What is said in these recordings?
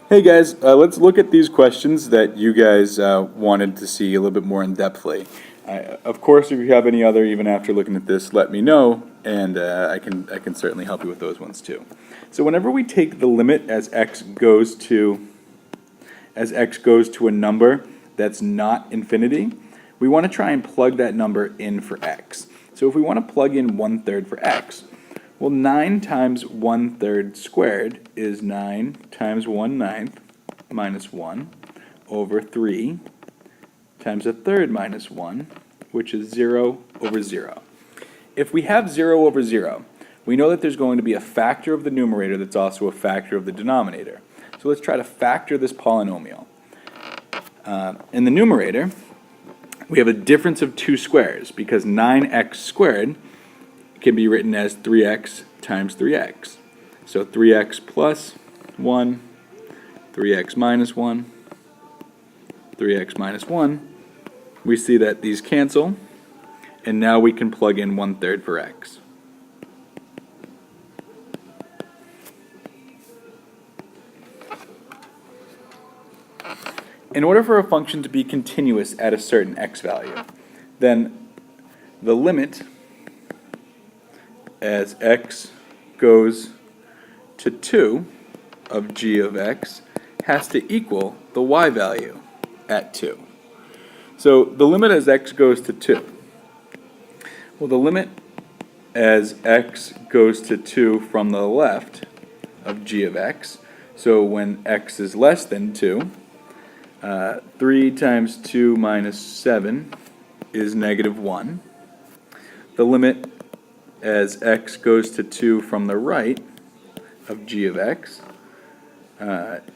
Hey guys, let's look at these questions that you guys wanted to see a little bit more in depthly. Of course, if you have any other, even after looking at this, let me know, and I can certainly help you with those ones too. So whenever we take the limit as x goes to a number that's not infinity, we want to try and plug that number in for x. So if we want to plug in 1/3 for x, well, 9 times 1/3 squared is 9 times 1/9 minus 1 over 3 times 1/3 minus 1, which is 0 over 0. If we have 0 over 0, we know that there's going to be a factor of the numerator that's also a factor of the denominator. So let's try to factor this polynomial. In the numerator, we have a difference of 2 squares because 9x squared can be written as 3x times 3x. So 3x plus 1, 3x minus 1, 3x minus 1. We see that these cancel, and now we can plug in 1/3 for x. In order for a function to be continuous at a certain x value, then the limit as x goes to 2 of g of x has to equal the y value at 2. So the limit as x goes to 2. Well, the limit as x goes to 2 from the left of g of x, so when x is less than 2, 3 times 2 minus 7 is -1. The limit as x goes to 2 from the right of g of x,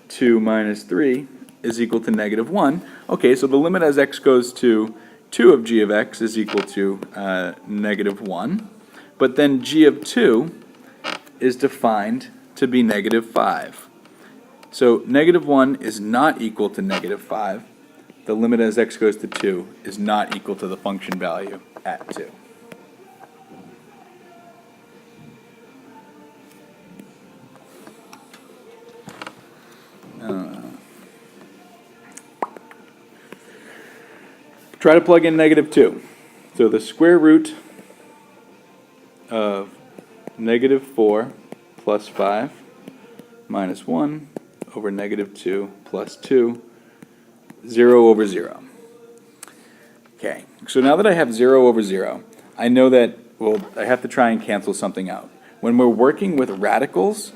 2 minus 3 is equal to -1. Okay, so the limit as x goes to 2 of g of x is equal to -1. But then g of 2 is defined to be -5. So -1 is not equal to -5. The limit as x goes to 2 is not equal to the function value at 2. Try to plug in -2. So the square root of -4 plus 5 minus 1 over -2 plus 2, 0 over 0. Okay, so now that I have 0 over 0, I know that, well, I have to try and cancel something out. When we're working with radicals,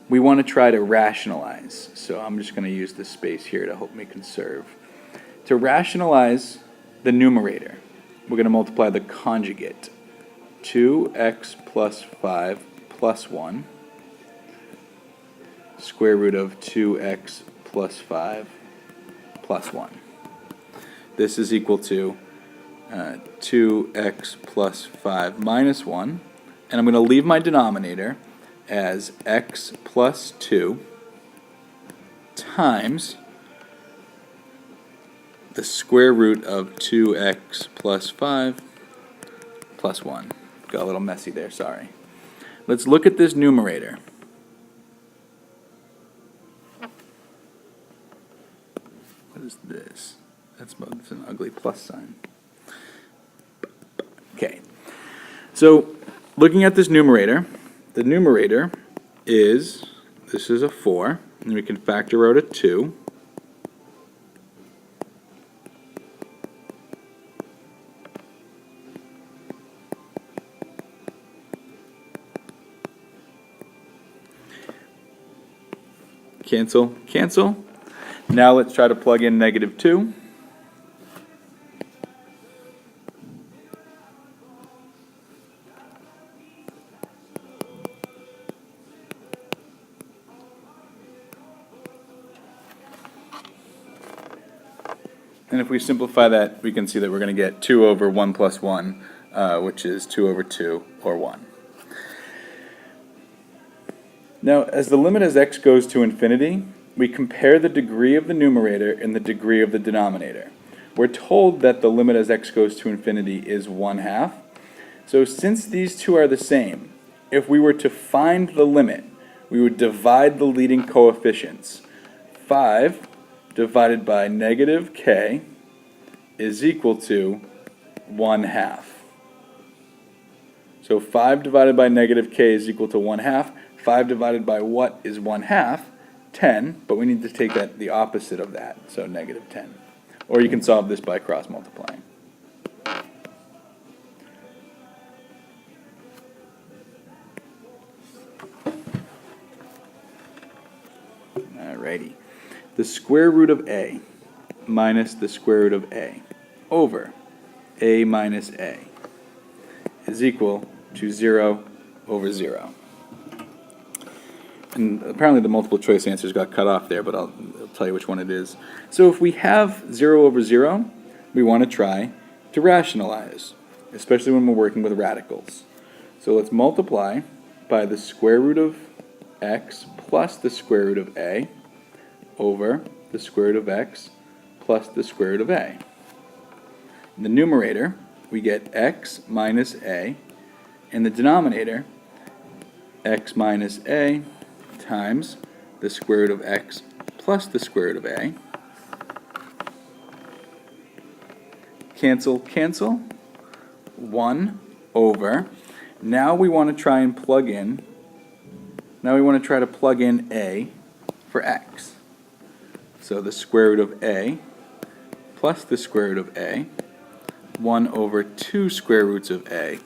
we want to try to rationalize. So I'm just going to use this space here to help me conserve. To rationalize the numerator, we're going to multiply the conjugate. 2x plus 5 plus 1, square root of 2x plus 5 plus 1. This is equal to 2x plus 5 minus 1, and I'm going to leave my denominator as x plus 2 times the square root of 2x plus 5 plus 1. Got a little messy there, sorry. Let's look at this numerator. What is this? That's an ugly plus sign. Okay, so looking at this numerator, the numerator is, this is a 4, and we can factor out a 2. Cancel, cancel. Now let's try to plug in -2. And if we simplify that, we can see that we're going to get 2 over 1 plus 1, which is 2 over 2, or 1. Now, as the limit as x goes to infinity, we compare the degree of the numerator and the degree of the denominator. We're told that the limit as x goes to infinity is 1/2. So since these two are the same, if we were to find the limit, we would divide the leading coefficients 5 divided by negative k is equal to 1/2. So 5 divided by negative k is equal to 1/2. 5 divided by what is 1/2? 10, but we need to take that the opposite of that, so negative 10. Or you can solve this by cross multiplying. Alrighty. The square root of a minus the square root of a over a minus a is equal to 0 over 0. And apparently the multiple choice answers got cut off there, but I'll tell you which one it is. So if we have 0 over 0, we want to try to rationalize, especially when we're working with radicals. So let's multiply by the square root of x plus the square root of a over the square root of x plus the square root of a. In the numerator, we get x minus a. In the denominator, x minus a times the square root of x plus the square root of a. Cancel, cancel. 1 over. Now we want to try and plug in. Now we want to try to plug in a for x. So the square root of a plus the square root of a. 1 over 2 square roots of a.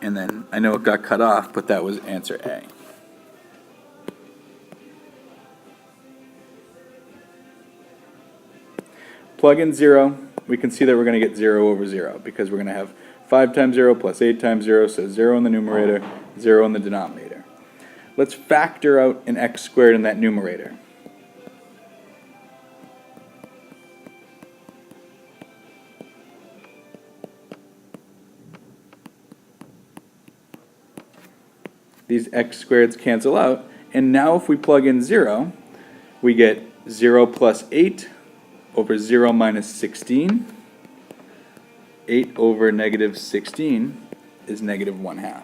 And then, I know it got cut off, but that was answer A. Plug in 0, we can see that we're going to get 0 over 0, because we're going to have 5 times 0 plus 8 times 0, so 0 in the numerator, 0 in the denominator. Let's factor out an x squared in that numerator. These x squareds cancel out, and now if we plug in 0, we get 0 plus 8 over 0 minus 16. 8 over negative 16 is negative 1/2.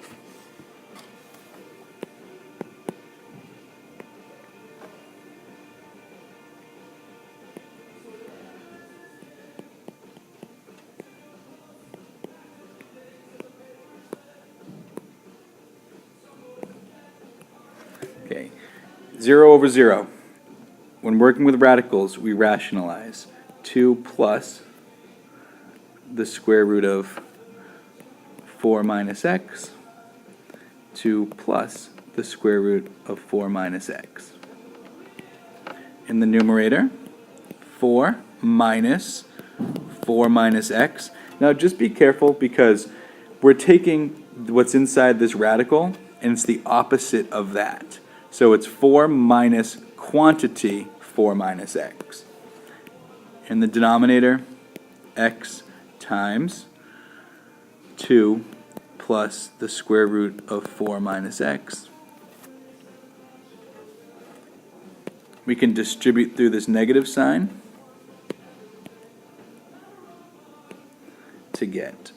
Okay, 0 over 0. When working with radicals, we rationalize. 2 plus the square root of 4 minus x. 2 plus the square root of 4 minus x. In the numerator, 4 minus 4 minus x. Now just be careful, because we're taking what's inside this radical, and it's the opposite of that. So it's 4 minus quantity 4 minus x. In the denominator, x times 2 plus the square root of 4 minus x. We can distribute through this negative sign to get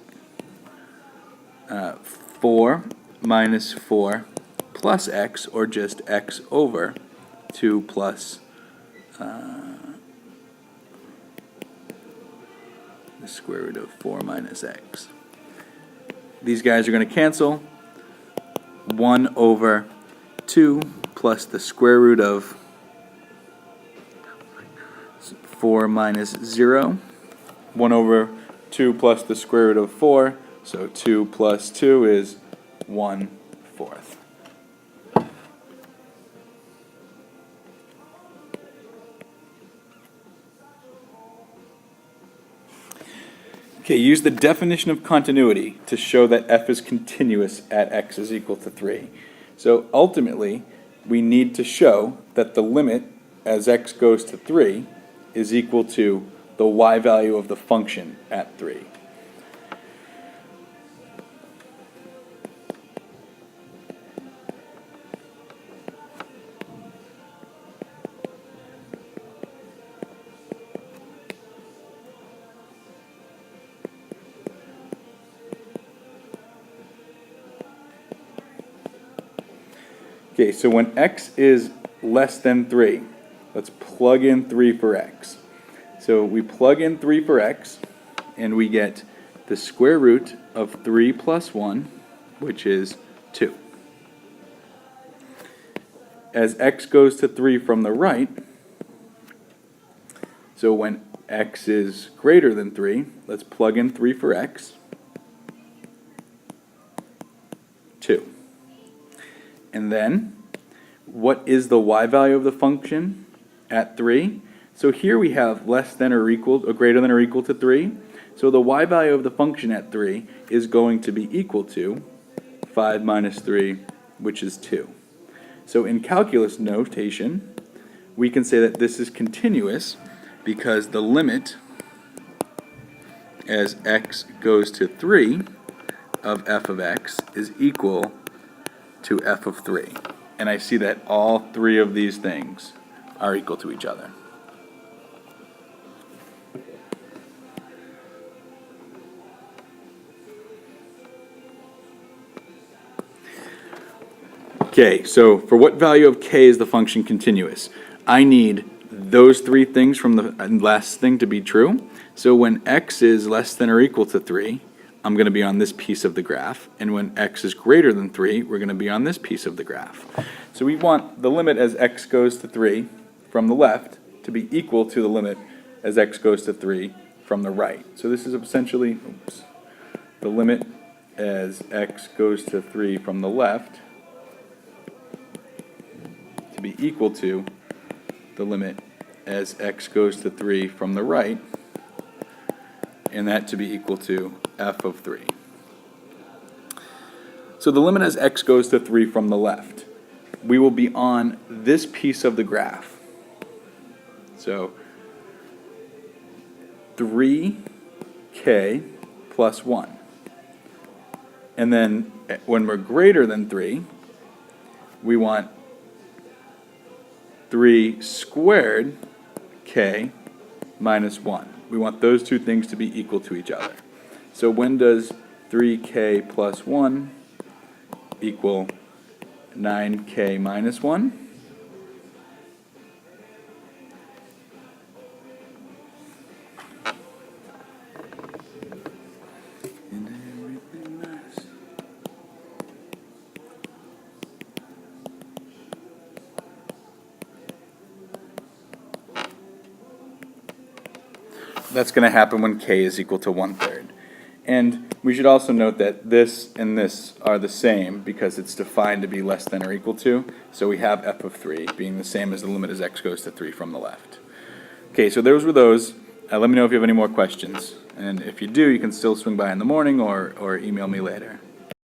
4 minus 4 plus x, or just x over 2 plus the square root of 4 minus x. These guys are going to cancel. 1 over 2 plus the square root of 4 minus 0. 1 over 2 plus the square root of 4. So 2 plus 2 is 1/4. Okay, use the definition of continuity to show that f is continuous at x is equal to 3. So ultimately, we need to show that the limit as x goes to 3 is equal to the y value of the function at 3. Okay, so when x is less than 3, let's plug in 3 for x. So we plug in 3 for x, and we get the square root of 3 plus 1, which is 2. As x goes to 3 from the right, so when x is greater than 3, let's plug in 3 for x, 2. And then, what is the y value of the function at 3? So here we have less than or equal, or greater than or equal to 3. So the y value of the function at 3 is going to be equal to 5 minus 3, which is 2. So in calculus notation, we can say that this is continuous because the limit as x goes to 3 of f of x is equal to f of 3. And I see that all 3 of these things are equal to each other. Okay, so for what value of k is the function continuous? I need those 3 things from the last thing to be true. So when x is less than or equal to 3, I'm going to be on this piece of the graph. And when x is greater than 3, we're going to be on this piece of the graph. So we want the limit as x goes to 3 from the left to be equal to the limit as x goes to 3 from the right. So this is essentially the limit as x goes to 3 from the left to be equal to the limit as x goes to 3 from the right, and that to be equal to f of 3. So the limit as x goes to 3 from the left, we will be on this piece of the graph. So 3k plus 1. And then when we're greater than 3, we want 3 squared k minus 1. We want those 2 things to be equal to each other. So when does 3k plus 1 equal 9k minus 1? That's going to happen when k is equal to 1/3. And we should also note that this and this are the same because it's defined to be less than or equal to. So we have f of 3 being the same as the limit as x goes to 3 from the left. Okay, so those were those. Let me know if you have any more questions. And if you do, you can still swing by in the morning or email me later.